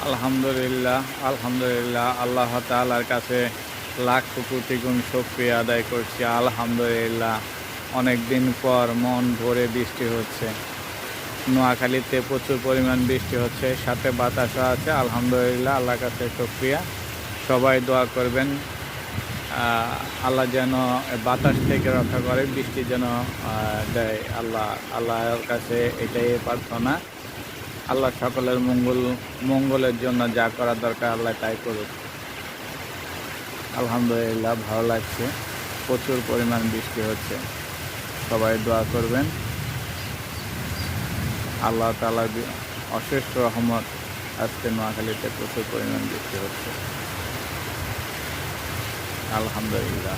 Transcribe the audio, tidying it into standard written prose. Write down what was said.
আলহামদুলিল্লাহ, আলহামদুলিল্লাহ। আল্লাহ তাআলার কাছে লাখ কোটি গুণ শুকরিয়া আদায় করছি। আলহামদুলিল্লাহ, অনেক দিন পর মন ভরে বৃষ্টি হচ্ছে। নোয়াখালীতে প্রচুর পরিমাণ বৃষ্টি হচ্ছে, সাথে বাতাসও আছে। আলহামদুলিল্লাহ, আল্লাহর কাছে শুকরিয়া। সবাই দোয়া করবেন আল্লাহ যেন বাতাস থেকে রক্ষা করে, বৃষ্টি যেন দেয়। আল্লাহর কাছে এটাই প্রার্থনা। আল্লাহ সকলের মঙ্গলের জন্য যা করা দরকার আল্লাহ তাই করুক। আলহামদুলিল্লাহ, ভালো লাগছে। প্রচুর পরিমাণ বৃষ্টি হচ্ছে, সবাই দোয়া করবেন। আল্লাহ তাআলার অশেষ রহমত, আজকে নোয়াখালীতে প্রচুর পরিমাণ বৃষ্টি হচ্ছে। আলহামদুলিল্লাহ।